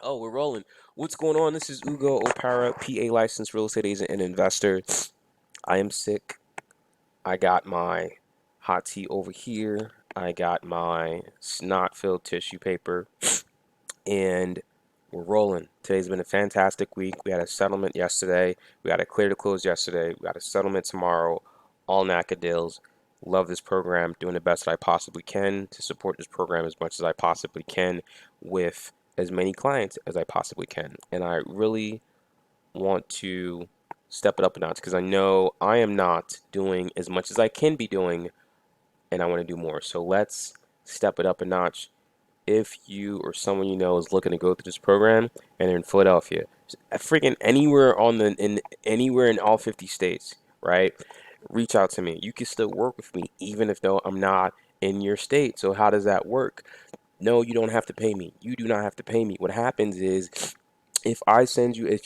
Oh, we're rolling. What's going on? This is Ugo Opara, PA licensed real estate agent and investor. I am sick. I got my hot tea over here. I got my snot-filled tissue paper, and we're rolling. Today's been a fantastic week. We had a settlement yesterday. We got a clear to close yesterday. We got a settlement tomorrow. All NACA deals. Love this program. Doing the best that I possibly can to support this program as much as I possibly can with as many clients as I possibly can. And I really want to step it up a notch because I know I am not doing as much as I can be doing, and I want to do more. So let's step it up a notch. If you or someone you know is looking to go through this program and they're in Philadelphia, freaking anywhere anywhere in all 50 states, right? Reach out to me. You can still work with me even if though I'm not in your state. So how does that work? No, you don't have to pay me. You do not have to pay me. What happens is if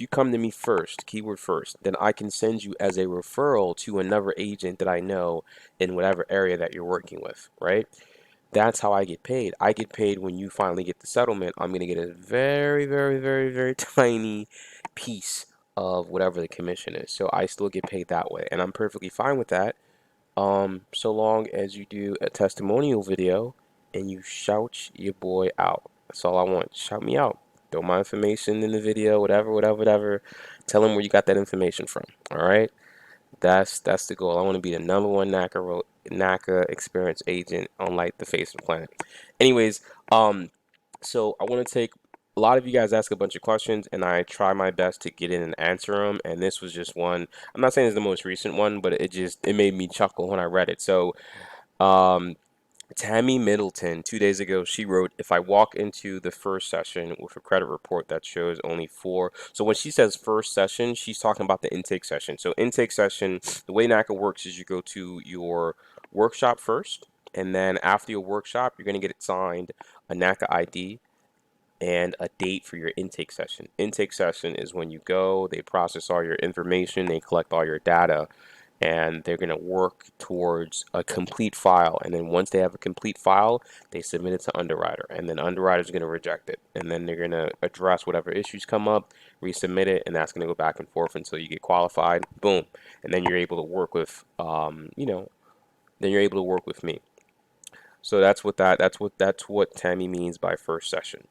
you come to me first, keyword first, then I can send you as a referral to another agent that I know in whatever area that you're working with, right? That's how I get paid. I get paid when you finally get the settlement. I'm going to get a very, very, very, very tiny piece of whatever the commission is. So I still get paid that way. And I'm perfectly fine with that. So long as you do a testimonial video and you shout your boy out. That's all I want. Shout me out. Throw my information in the video, whatever, whatever, whatever. Tell them where you got that information from. All right. That's the goal. I want to be the number one NACA experience agent on like the face of the planet. Anyways, so I want to take a lot of you guys ask a bunch of questions, and I try my best to get in and answer them. And this was just one. I'm not saying it's the most recent one, but it made me chuckle when I read it. So um, Tammy Middleton, 2 days ago, she wrote, if I walk into the first session with a credit report that shows only four. So when she says first session, she's talking about the intake session. So intake session, the way NACA works is you go to your workshop first, and then after your workshop, you're going to get assigned a NACA ID and a date for your intake session. Intake session is when you go, they process all your information, they collect all your data, and they're going to work towards a complete file. And then once they have a complete file, they submit it to underwriter, and then underwriter is going to reject it, and then they're going to address whatever issues come up, resubmit it, and that's going to go back and forth until you get qualified. Boom, and then you're able to work with, then you're able to work with me. So that's what Tammy means by first session.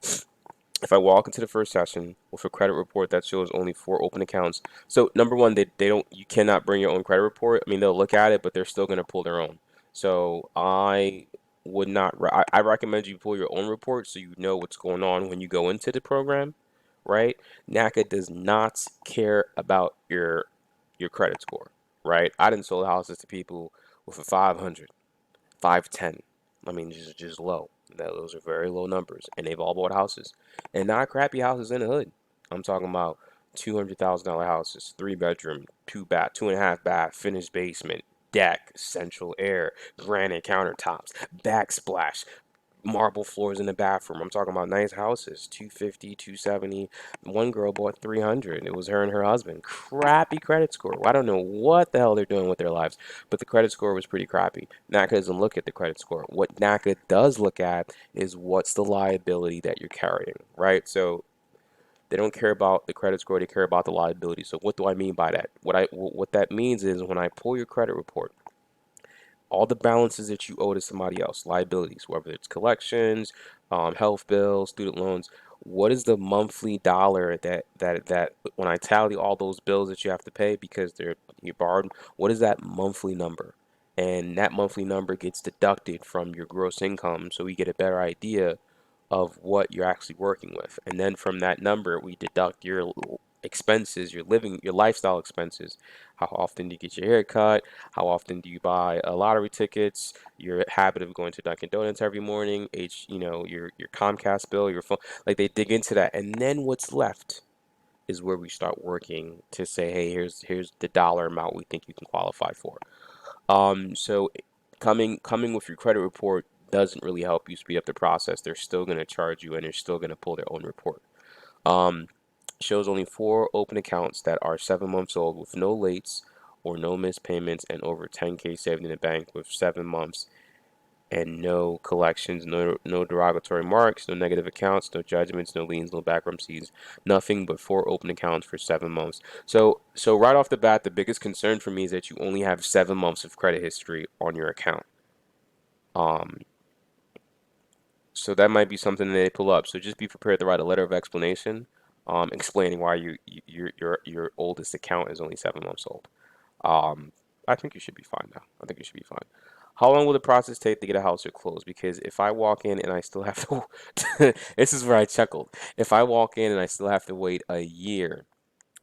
If I walk into the first session with a credit report that shows only four open accounts, so number one, they don't, you cannot bring your own credit report. I mean, they'll look at it, but they're still going to pull their own. So I would not, I recommend you pull your own report so you know what's going on when you go into the program, right? NACA does not care about your credit score, right? I didn't sold houses to people with a 500, 510. I mean, just low. Those are very low numbers, and they've all bought houses, and not crappy houses in the hood. I'm talking about $200,000 houses, 3 bedroom, 2 bath, 2.5 bath, finished basement, deck, central air, granite countertops, backsplash, marble floors in the bathroom. I'm talking about nice houses, 250, 270. One girl bought 300. It was her and her husband. Crappy credit score. Well, I don't know what the hell they're doing with their lives, but the credit score was pretty crappy. NACA doesn't look at the credit score. What NACA does look at is what's the liability that you're carrying, right? So they don't care about the credit score, they care about the liability. So what do I mean by that? What that means is when I pull your credit report, all the balances that you owe to somebody else, liabilities, whether it's collections, health bills, student loans. What is the monthly dollar that when I tally all those bills that you have to pay because you borrowed? What is that monthly number? And that monthly number gets deducted from your gross income, so we get a better idea of what you're actually working with. And then from that number, we deduct your expenses, your lifestyle expenses. How often do you get your hair cut? How often do you buy lottery tickets? Your habit of going to Dunkin' Donuts every morning, your Comcast bill, your phone. Like they dig into that, and then what's left is where we start working to say, hey, here's the dollar amount we think you can qualify for. So coming with your credit report doesn't really help you speed up the process. They're still going to charge you, and they're still going to pull their own report. Um, Shows only four open accounts that are 7 months old with no lates or no missed payments and over 10K saved in the bank with 7 months and no collections, no derogatory marks, no negative accounts, no judgments, no liens, no bankruptcies, nothing but 4 open accounts for 7 months. So right off the bat, the biggest concern for me is that you only have 7 months of credit history on your account. Um, so that might be something that they pull up. So just be prepared to write a letter of explanation, explaining why your oldest account is only 7 months old. Um, I think you should be fine now. I think you should be fine. How long will the process take to get a house or close? Because if I walk in and I still have to, this is where I chuckled. If I walk in and I still have to wait a year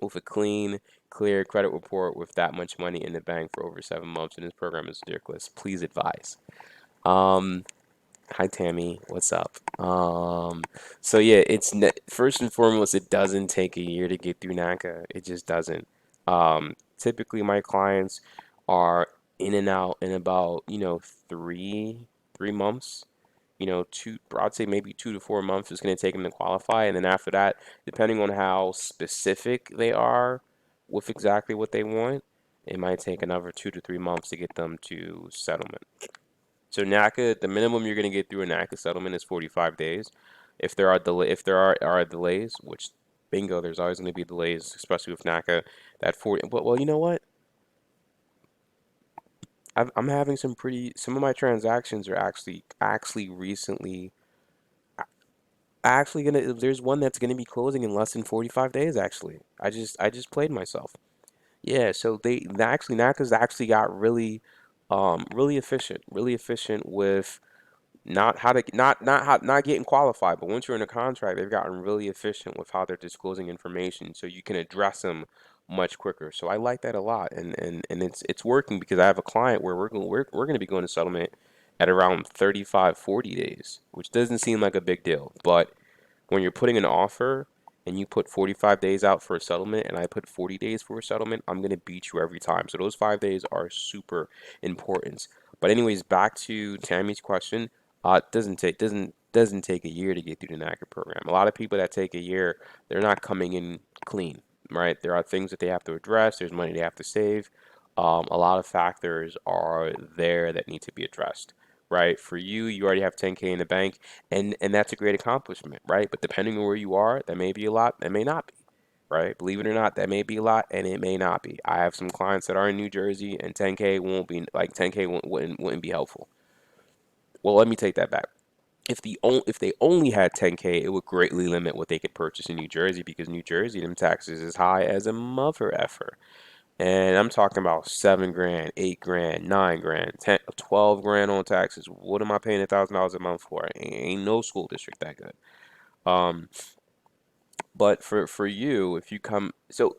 with a clean, clear credit report with that much money in the bank for over 7 months, and this program is ridiculous, please advise. Um, Hi Tammy, what's up? So yeah, first and foremost, it doesn't take a year to get through NACA. It just doesn't. Typically, my clients are in and out in about, three months. I'd say maybe 2 to 4 months is going to take them to qualify, and then after that, depending on how specific they are with exactly what they want, it might take another 2 to 3 months to get them to settlement. So NACA, the minimum you're going to get through a NACA settlement is 45 days. If there are delays, which bingo, there's always going to be delays, especially with NACA. That 40. Well, you know what? I'm having some of my transactions are actually recently actually gonna. There's one that's gonna be closing in less than 45 days. Actually, I just played myself. Yeah. So actually NACA's actually got really efficient with not getting qualified, but once you're in a contract, they've gotten really efficient with how they're disclosing information, so you can address them much quicker. So I like that a lot, and it's working because I have a client where we're going to be going to settlement at around 35 40 days, which doesn't seem like a big deal, but when you're putting an offer and you put 45 days out for a settlement and I put 40 days for a settlement, I'm going to beat you every time. So those 5 days are super important. But anyways, back to Tammy's question. It doesn't take a year to get through the NACA program. A lot of people that take a year, they're not coming in clean, right? There are things that they have to address. There's money they have to save. A lot of factors are there that need to be addressed, right? For you, you already have 10K in the bank, and that's a great accomplishment, right? But depending on where you are, that may be a lot, that may not be, right? Believe it or not, that may be a lot, and it may not be. I have some clients that are in New Jersey, and 10K won't be like 10K wouldn't be helpful. Well, let me take that back. If they only had 10K, it would greatly limit what they could purchase in New Jersey because New Jersey, them taxes is high as a mother effer. And I'm talking about 7 grand, 8 grand, 9 grand, 10, 12 grand on taxes. What am I paying $1,000 a month for? Ain't no school district that good. Um, but for you, if you come, so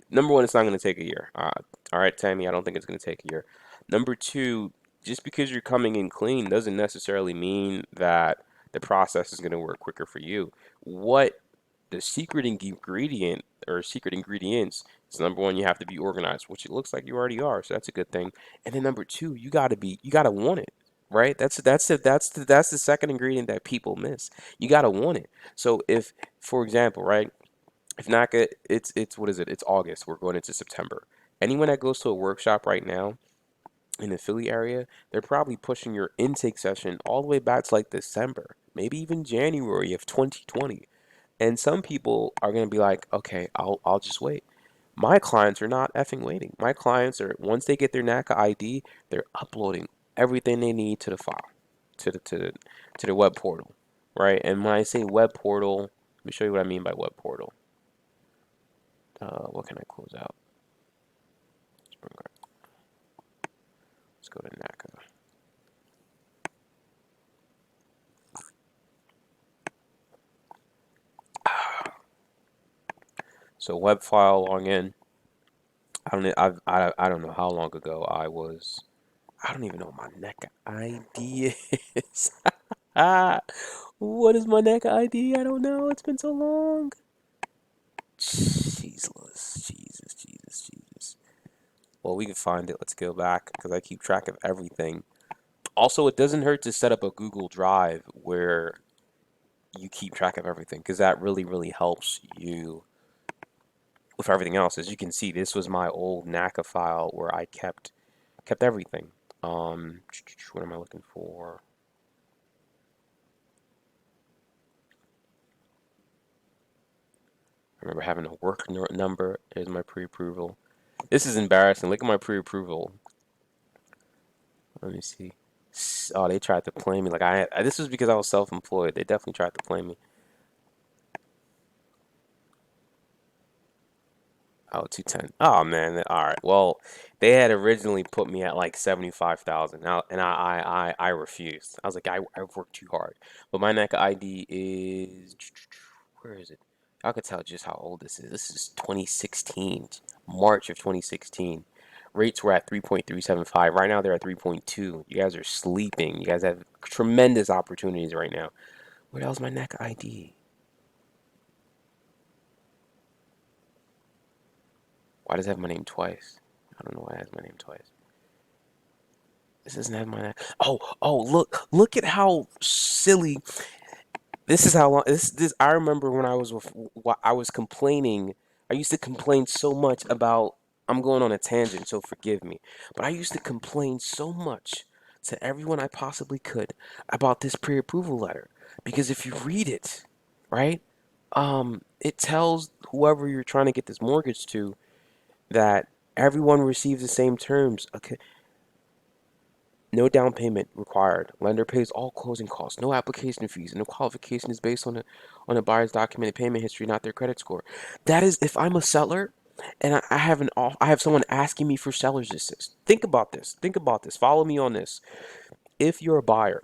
number one, it's not going to take a year. All right, Tammy, I don't think it's going to take a year. Number two, just because you're coming in clean doesn't necessarily mean that the process is going to work quicker for you. What the secret ingredient or secret ingredients is number one, you have to be organized, which it looks like you already are, so that's a good thing. And then number two, you gotta want it, right? That's the second ingredient that people miss. You gotta want it. So if, for example, right, if NACA, it's what is it? It's August. We're going into September. Anyone that goes to a workshop right now in the Philly area, they're probably pushing your intake session all the way back to like December, maybe even January of 2020. And some people are going to be like, okay, I'll just wait. My clients are not effing waiting. My clients are, once they get their NACA ID, they're uploading everything they need to the file, to the web portal, right? And when I say web portal, let me show you what I mean by web portal. What can I close out? Let's go to NACA. So web file login. I don't know how long ago I was. I don't even know what my NACA ID is. What is my NACA ID? I don't know. It's been so long. Jesus. Well, we can find it. Let's go back because I keep track of everything. Also, it doesn't hurt to set up a Google Drive where you keep track of everything because that really helps you with everything else. As you can see, this was my old NACA file where I kept everything. What am I looking for? I remember having a work number. Here's my pre-approval. This is embarrassing. Look at my pre-approval. Let me see. Oh, they tried to play me. Like this was because I was self-employed. They definitely tried to play me. Oh, 210. Oh man. All right. Well, they had originally put me at like 75,000. Now, and I refused. I was like, I've worked too hard. But my NACA ID is, where is it? I could tell just how old this is. This is 2016, March of 2016. Rates were at 3.375. Right now they're at 3.2. You guys are sleeping. You guys have tremendous opportunities right now. What else? My NACA ID. Why does it have my name twice? I don't know why it has my name twice. This doesn't have my. Oh, look at how silly. This is how long. This. I remember when I was with. I was complaining. I used to complain so much about. I'm going on a tangent, so forgive me. But I used to complain so much to everyone I possibly could about this pre-approval letter because if you read it, right, it tells whoever you're trying to get this mortgage to that everyone receives the same terms. Okay, no down payment required. Lender pays all closing costs. No application fees. And the qualification is based on a buyer's documented payment history, not their credit score. That is, if I'm a seller and I have I have someone asking me for seller's assist. Think about this. Think about this. Follow me on this. If you're a buyer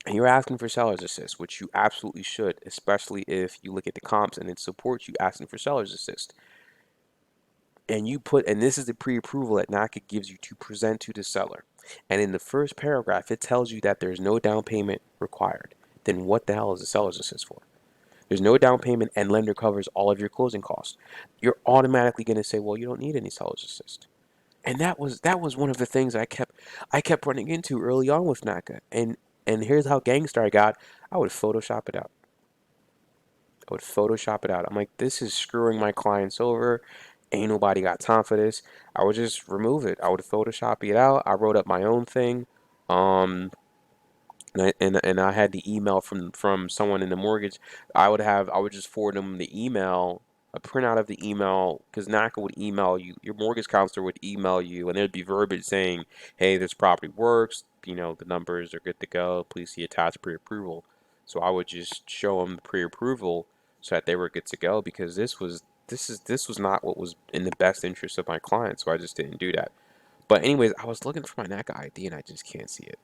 and you're asking for seller's assist, which you absolutely should, especially if you look at the comps and it supports you asking for seller's assist, and you put, and this is the pre-approval that NACA gives you to present to the seller. And in the first paragraph, it tells you that there's no down payment required. Then what the hell is the seller's assist for? There's no down payment and lender covers all of your closing costs. You're automatically going to say, well, you don't need any seller's assist. And that was one of the things I kept running into early on with NACA. And here's how gangster I got. I would Photoshop it out. I would Photoshop it out. I'm like, this is screwing my clients over. Ain't nobody got time for this. I would just remove it. I would Photoshop it out. I wrote up my own thing. Um, and I had the email from someone in the mortgage. I would just forward them the email, a printout of the email, because NACA would email you, your mortgage counselor would email you, and there'd be verbiage saying, "Hey, this property works. You know, the numbers are good to go. Please see attached pre-approval." So I would just show them the pre-approval so that they were good to go because this was not what was in the best interest of my client. So I just didn't do that. But anyways, I was looking for my NACA ID and I just can't see it,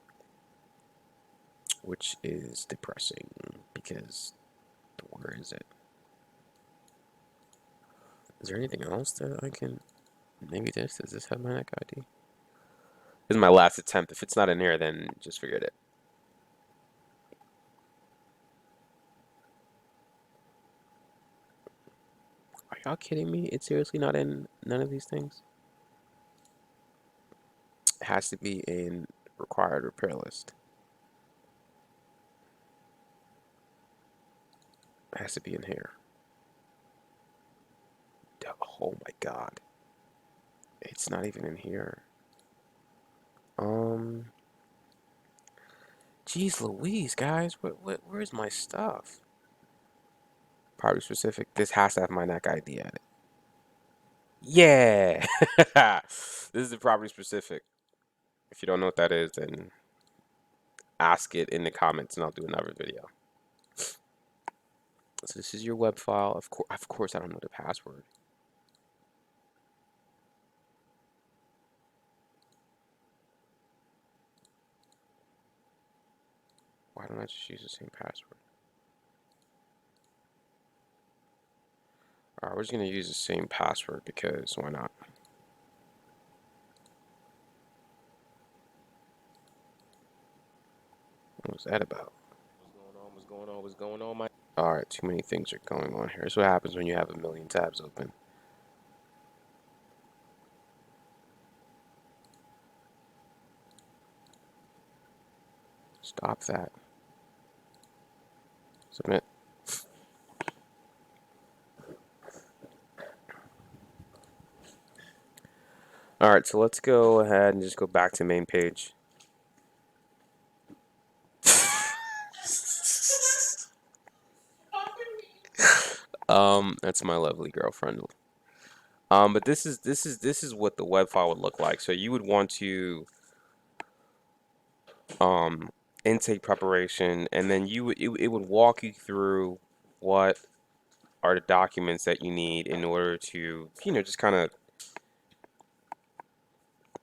which is depressing because where is it? Is there anything else that I can? Maybe this. Does this have my NAC ID? This is my last attempt. If it's not in here, then just forget it. Are y'all kidding me? It's seriously not in none of these things? It has to be in required repair list. It has to be in here. Oh my god. It's not even in here. Um, Geez Louise, guys. Where's my stuff? Property specific. This has to have my NAC ID at it. Yeah. This is the property specific. If you don't know what that is, then ask it in the comments and I'll do another video. So this is your web file. Of course, I don't know the password. Why don't I just use the same password? All right, we're just gonna use the same password because why not? What was that about? What's going on? What's going on? What's going on? All right, too many things are going on here. That's what happens when you have a million tabs open. Stop that. Submit. All right, so let's go ahead and just go back to main page. That's my lovely girlfriend. But this is what the web file would look like. So you would want to um intake preparation, and then it would walk you through what are the documents that you need in order to, just kind of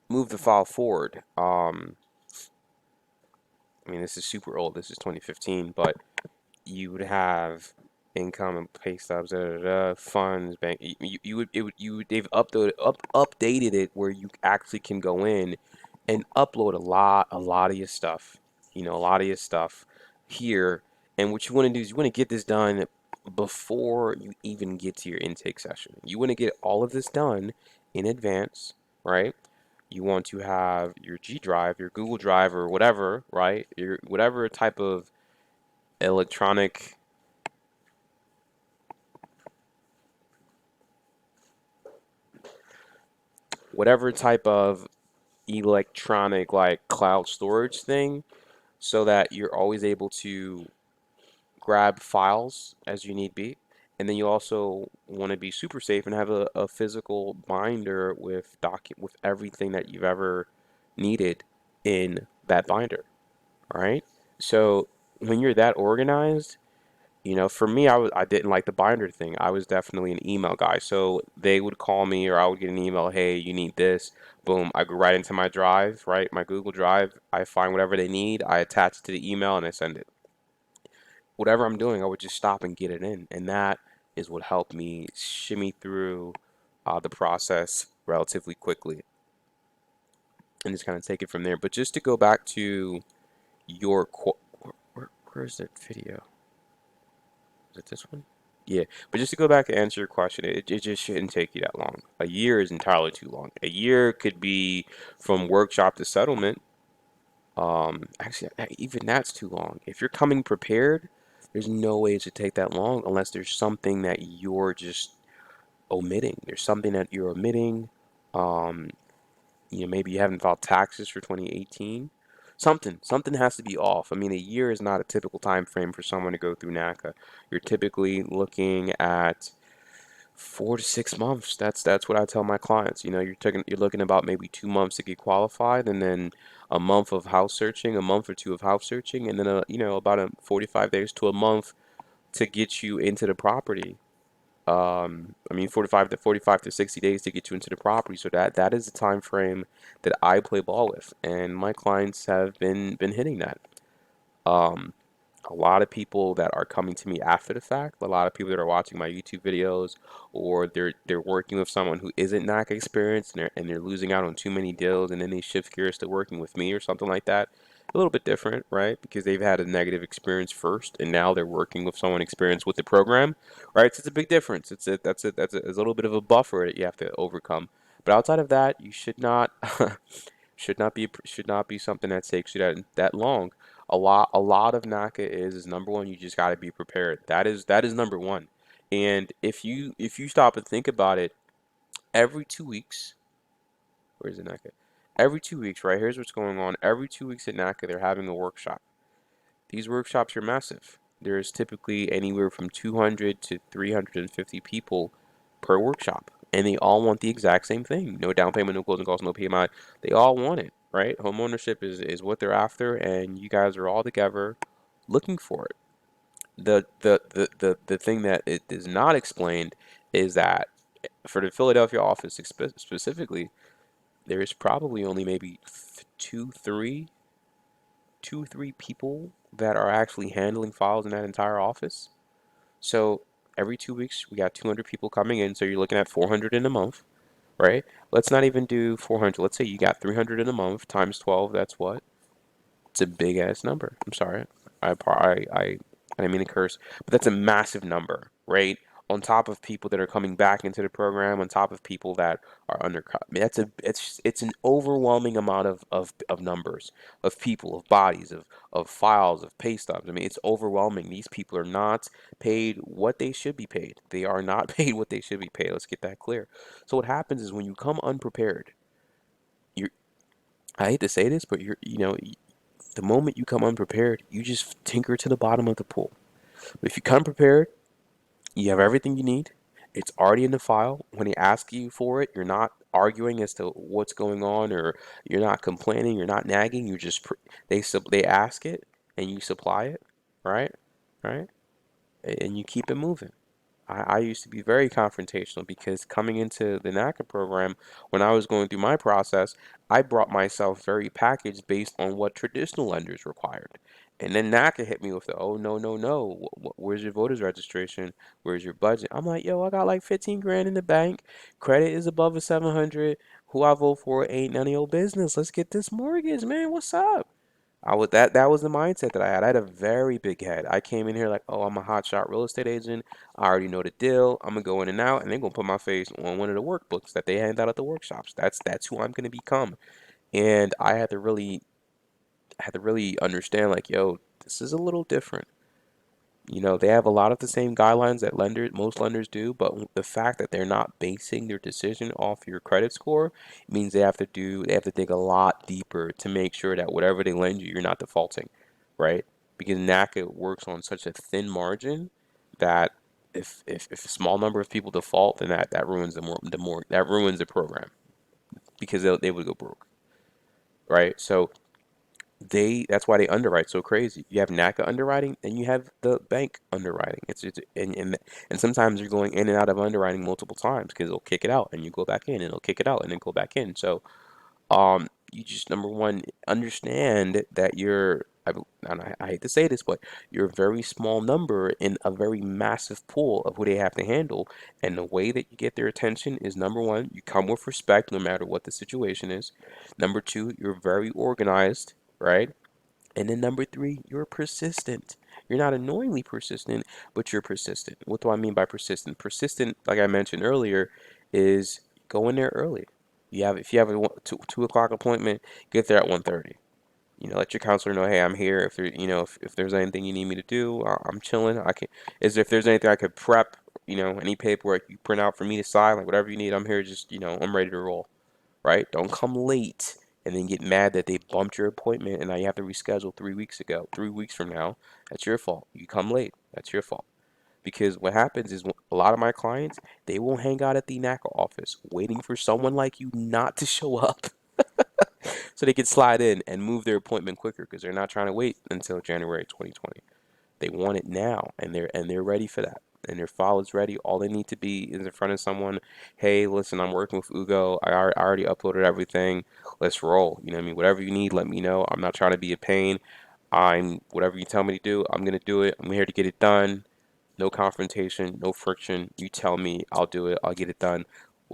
move the file forward. I mean, this is super old. This is 2015, but you would have income and pay stubs, funds, bank. You would it would you would, they've updated it where you actually can go in and upload a lot of your stuff. A lot of your stuff here. And what you want to do is you want to get this done before you even get to your intake session. You want to get all of this done in advance, right? You want to have your G Drive, your Google Drive, or whatever, right? Your whatever type of electronic whatever type of electronic like cloud storage thing so that you're always able to grab files as you need be. And then you also want to be super safe and have a physical binder with everything that you've ever needed in that binder. All right. So when you're that organized, for me, I didn't like the binder thing. I was definitely an email guy. So they would call me or I would get an email, hey, you need this. Boom, I go right into my drive, right? My Google Drive. I find whatever they need, I attach it to the email and I send it. Whatever I'm doing, I would just stop and get it in. And that is what helped me shimmy through the process relatively quickly and just kind of take it from there. But just to go back to your, where's that video? Is it this one? Yeah, but just to go back and answer your question, it just shouldn't take you that long. A year is entirely too long. A year could be from workshop to settlement. Actually, even that's too long. If you're coming prepared, there's no way it should take that long unless there's something that you're just omitting. There's something that you're omitting. Um, maybe you haven't filed taxes for 2018. Something has to be off. I mean, a year is not a typical time frame for someone to go through NACA. You're typically looking at 4 to 6 months. That's what I tell my clients. You're looking about maybe 2 months to get qualified, and then a month of house searching, a month or two of house searching, and then about 45 days to a month to get you into the property. I mean 45 to 60 days to get you into the property. So that is the time frame that I play ball with, and my clients have been hitting that. Um, a lot of people that are coming to me after the fact, a lot of people that are watching my YouTube videos, or they're working with someone who isn't NACA experienced, and they're losing out on too many deals, and then they shift gears to working with me or something like that. A little bit different, right? Because they've had a negative experience first, and now they're working with someone experienced with the program, right? So it's a big difference. It's a little bit of a buffer that you have to overcome. But outside of that, you should not should not be something that takes you that long. A lot of NACA is number one, you just got to be prepared. That is number one. And if you stop and think about it, every 2 weeks, where's the NACA? Every 2 weeks, right? Here's what's going on. Every 2 weeks at NACA, they're having a workshop. These workshops are massive. There's typically anywhere from 200 to 350 people per workshop, and they all want the exact same thing. No down payment, no closing costs, no PMI. They all want it, right? Home ownership is what they're after, and you guys are all together looking for it. The thing that it is not explained is that for the Philadelphia office specifically, there is probably only maybe two, three people that are actually handling files in that entire office. So every 2 weeks, we got 200 people coming in. So you're looking at 400 in a month, right? Let's not even do 400. Let's say you got 300 in a month times 12. That's what? It's a big ass number. I'm sorry. I didn't mean to curse, but that's a massive number, right? On top of people that are coming back into the program, on top of people that are undercut. I mean, it's an overwhelming amount of numbers, of people, of bodies, of files, of pay stubs. I mean, it's overwhelming. These people are not paid what they should be paid. They are not paid what they should be paid. Let's get that clear. So what happens is when you come unprepared, you're I hate to say this, but the moment you come unprepared, you just tinker to the bottom of the pool. But if you come prepared, You have everything you need. It's already in the file. When they ask you for it, you're not arguing as to what's going on, or you're not complaining, you're not nagging. You just they ask it and you supply it, right? Right? And you keep it moving. I used to be very confrontational because coming into the NACA program, when I was going through my process, I brought myself very packaged based on what traditional lenders required. And then NACA hit me with the, oh, no, no, no. Where's your voter's registration? Where's your budget? I'm like, yo, I got like 15 grand in the bank. Credit is above a 700. Who I vote for ain't none of your business. Let's get this mortgage, man. What's up? That was the mindset that I had. I had a very big head. I came in here like, oh, I'm a hotshot real estate agent. I already know the deal. I'm gonna go in and out, and they're gonna put my face on one of the workbooks that they hand out at the workshops. That's who I'm gonna become. And I had to really understand like, yo, this is a little different. They have a lot of the same guidelines that most lenders do, but the fact that they're not basing their decision off your credit score means they have to dig a lot deeper to make sure that whatever they lend you, you're not defaulting, right? Because NACA works on such a thin margin that if a small number of people default, then that ruins that ruins the program because they would go broke, right? So that's why they underwrite so crazy. You have NACA underwriting and you have the bank underwriting. It's and sometimes you're going in and out of underwriting multiple times because they'll kick it out and you go back in and they'll kick it out and then go back in. So you just number one understand that and I hate to say this, but you're a very small number in a very massive pool of who they have to handle. And the way that you get their attention is number one, you come with respect no matter what the situation is. Number two, you're very organized, right? And then number three, you're persistent. You're not annoyingly persistent, but you're persistent. What do I mean by persistent? Persistent, like I mentioned earlier, is go in there early. If you have a 2 o'clock appointment, get there at 1:30. Let your counselor know, hey, I'm here. If there's anything you need me to do, I'm chilling. I can. If there's anything I could prep, any paperwork you print out for me to sign, like whatever you need, I'm here. Just I'm ready to roll, right? Don't come late and then get mad that they bumped your appointment and now you have to reschedule 3 weeks ago. 3 weeks from now, that's your fault. You come late, that's your fault. Because what happens is a lot of my clients, they will hang out at the NACA office waiting for someone like you not to show up so they can slide in and move their appointment quicker because they're not trying to wait until January 2020. They want it now, and they're ready for that. And their file is ready. All they need to be is in front of someone. Hey, listen, I'm working with Ugo. I already uploaded everything. Let's roll. You know what I mean? Whatever you need, let me know. I'm not trying to be a pain. Whatever you tell me to do, I'm gonna do it. I'm here to get it done. No confrontation, no friction. You tell me, I'll do it. I'll get it done.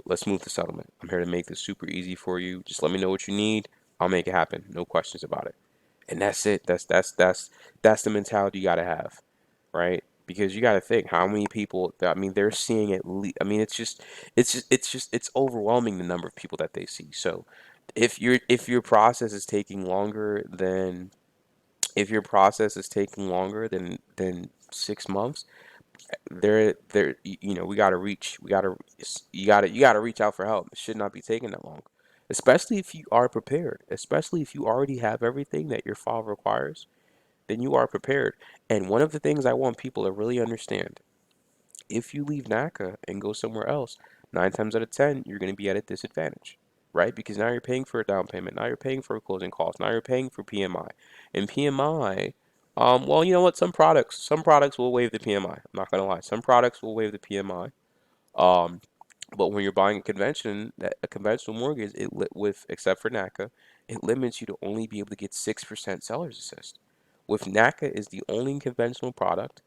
Let's move to settlement. I'm here to make this super easy for you. Just let me know what you need. I'll make it happen. No questions about it. And that's it. That's the mentality you gotta have, right? Because you gotta think how many people that, I mean, they're seeing at least. I mean, it's overwhelming the number of people that they see. So if your process is taking longer than if your process is taking longer than 6 months, we gotta reach. You gotta reach out for help. It should not be taking that long, especially if you are prepared. Especially if you already have everything that your file requires, then you are prepared. And one of the things I want people to really understand, if you leave NACA and go somewhere else, 9 times out of 10, you're going to be at a disadvantage, right? Because now you're paying for a down payment, now you're paying for a closing cost, now you're paying for PMI. And PMI, well, you know what? Some products will waive the PMI. I'm not going to lie. Some products will waive the PMI. Um, but when you're buying a conventional mortgage, with except for NACA, it limits you to only be able to get 6% seller's assist. With NACA is the only conventional product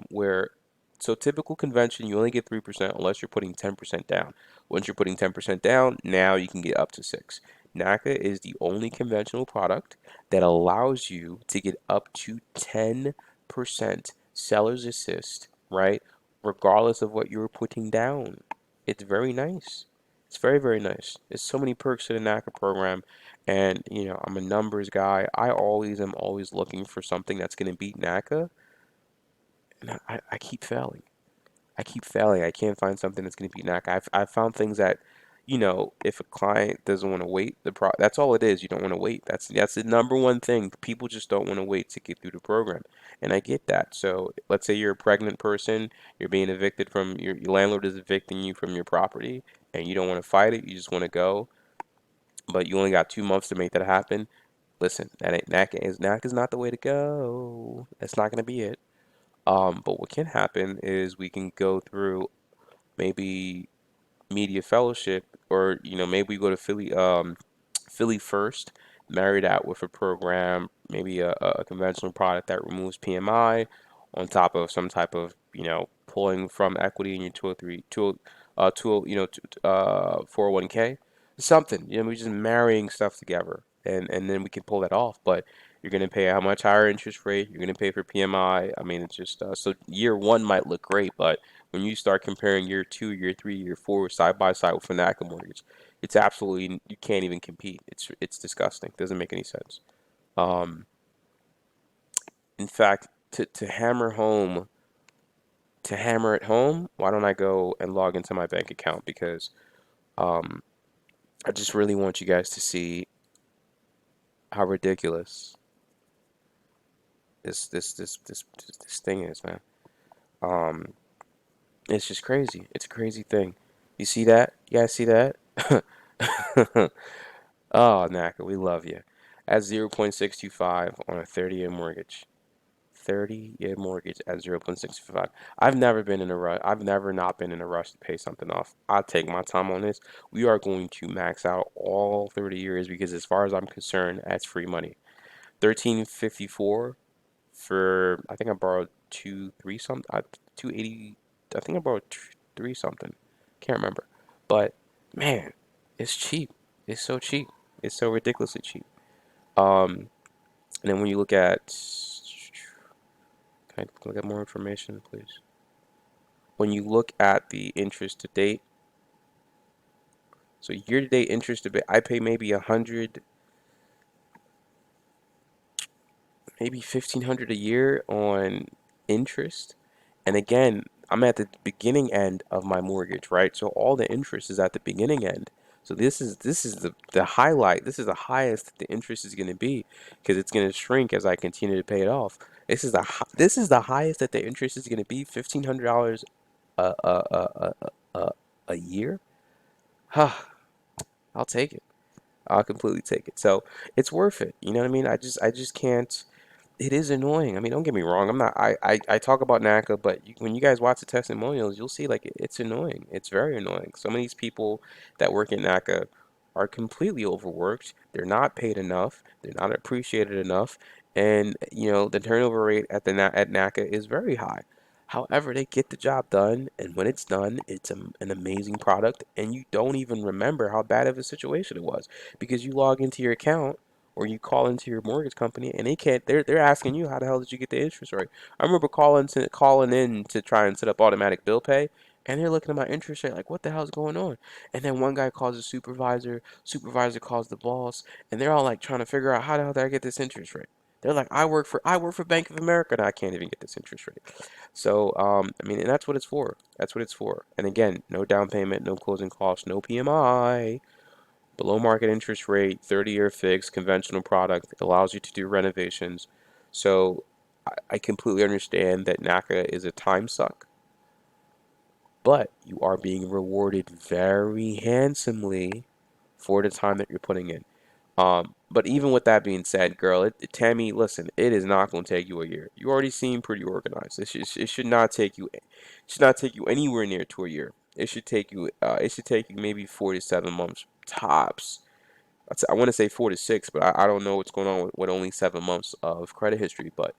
where so typical convention you only get 3% unless you're putting 10% down. Once you're putting 10% down, now you can get up to 6. NACA is the only conventional product that allows you to get up to 10% seller's assist, right? Regardless of what you're putting down. It's very nice. It's very, very nice. There's so many perks to the NACA program. And, I'm a numbers guy. I'm always looking for something that's going to beat NACA. And I keep failing. I keep failing. I can't find something that's going to beat NACA. I've found things that, if a client doesn't want to wait, that's all it is. You don't want to wait. That's the number one thing. People just don't want to wait to get through the program. And I get that. So let's say you're a pregnant person, you're being evicted from your landlord is evicting you from your property, and you don't want to fight it, you just want to go, but you only got 2 months to make that happen. Listen, that ain't NACA is not the way to go. That's not gonna be it. But what can happen is we can go through maybe media fellowship, or maybe we go to Philly first, married out with a program, maybe a conventional product that removes PMI on top of some type of pulling from equity in your 203 401k, something. We're just marrying stuff together, and then we can pull that off. But you're going to pay a much higher interest rate. You're going to pay for PMI. I mean, it's just so year one might look great, but when you start comparing year two, year three, year four side by side with a NACA mortgage, it's absolutely, you can't even compete. It's disgusting. Doesn't make any sense. Um, in fact, to hammer it home, why don't I go and log into my bank account? Because um, I just really want you guys to see how ridiculous this thing is, man. Um, it's just crazy. It's a crazy thing. You see that? You guys see that? Oh, NACA, we love you. At 0.625 on a 30-year mortgage. 30-year mortgage at 0.625. I've never been in a rush. I've never not been in a rush to pay something off. I'll take my time on this. We are going to max out all 30 years because as far as I'm concerned, that's free money. 1354 for, I think I borrowed 2 3 something, 280. I think I borrowed 3 something. Can't remember. But man, it's cheap. It's so cheap. It's so ridiculously cheap. Um, and then when you look at, can I look at more information, please? When you look at the interest to date, so year to date interest to date, I pay maybe 100, maybe 1,500 a year on interest. And again, I'm at the beginning end of my mortgage, right? So all the interest is at the beginning end. So this is the highlight. This is the highest that the interest is going to be because it's going to shrink as I continue to pay it off. This is the highest that the interest is going to be, $1,500 a a a a year. Huh, I'll take it. I'll completely take it. So it's worth it. You know what I mean? I just can't. It is annoying. I mean, don't get me wrong. I'm not. I talk about NACA, but when you guys watch the testimonials, you'll see like it's annoying. It's very annoying. Some of these people that work at NACA are completely overworked. They're not paid enough. They're not appreciated enough, and the turnover rate at NACA is very high. However, they get the job done, and when it's done, it's an amazing product, and you don't even remember how bad of a situation it was because you log into your account or you call into your mortgage company and they can't. They're asking you how the hell did you get the interest rate. I remember calling in to try and set up automatic bill pay, and they're looking at my interest rate like, what the hell's going on? And then one guy calls the supervisor calls the boss, and they're all like trying to figure out how the hell did I get this interest rate. They're like, I work for Bank of America, and I can't even get this interest rate. So I mean, and that's what it's for. That's what it's for. And again, no down payment, no closing costs, no PMI. Below market interest rate, 30-year fixed, conventional product. It allows you to do renovations. So I completely understand that NACA is a time suck, but you are being rewarded very handsomely for the time that you're putting in. But even with that being said, girl, Tammy, listen, it is not going to take you a year. You already seem pretty organized. It should not take you, anywhere near to a year. It should take you maybe 4 to 7 months tops. I want to say 4 to 6, but I don't know what's going on with only 7 months of credit history. But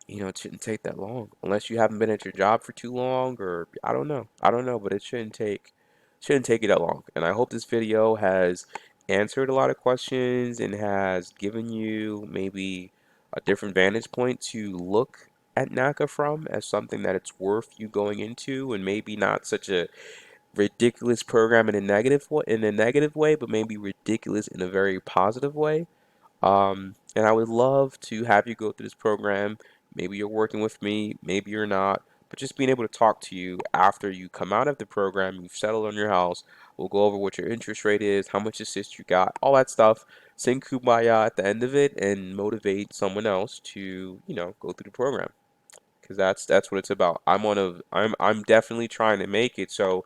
it shouldn't take that long unless you haven't been at your job for too long, or I don't know. I don't know, but it shouldn't take you that long. And I hope this video has answered a lot of questions and has given you maybe a different vantage point to look at NACA from as something that it's worth you going into, and maybe not such a ridiculous program in a negative way, but maybe ridiculous in a very positive way. And I would love to have you go through this program. Maybe you're working with me, maybe you're not, but just being able to talk to you after you come out of the program, you've settled on your house. We'll go over what your interest rate is, how much assist you got, all that stuff. Sing kumbaya at the end of it and motivate someone else to, go through the program. Because that's what it's about. I'm definitely trying to make it so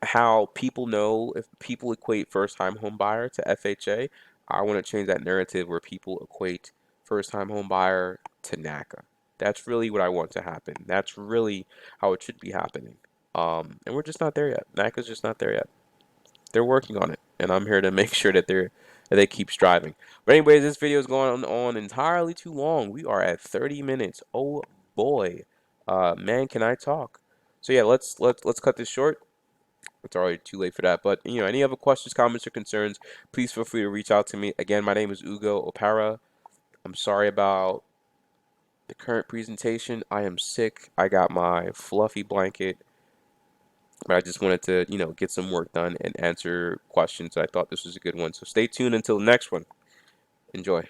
how people know if people equate first time home buyer to FHA, I want to change that narrative where people equate first time home buyer to NACA. That's really what I want to happen. That's really how it should be happening. And we're just not there yet. NACA's just not there yet. They're working on it, and I'm here to make sure that they keep striving. But anyways, this video is going on entirely too long. We are at 30 minutes. Oh boy, man, can I talk? So yeah, let's cut this short. It's already too late for that. But any other questions, comments, or concerns, please feel free to reach out to me. Again, my name is Ugo Opara. I'm sorry about the current presentation. I am sick. I got my fluffy blanket, but I just wanted to, get some work done and answer questions. I thought this was a good one. So stay tuned until the next one. Enjoy.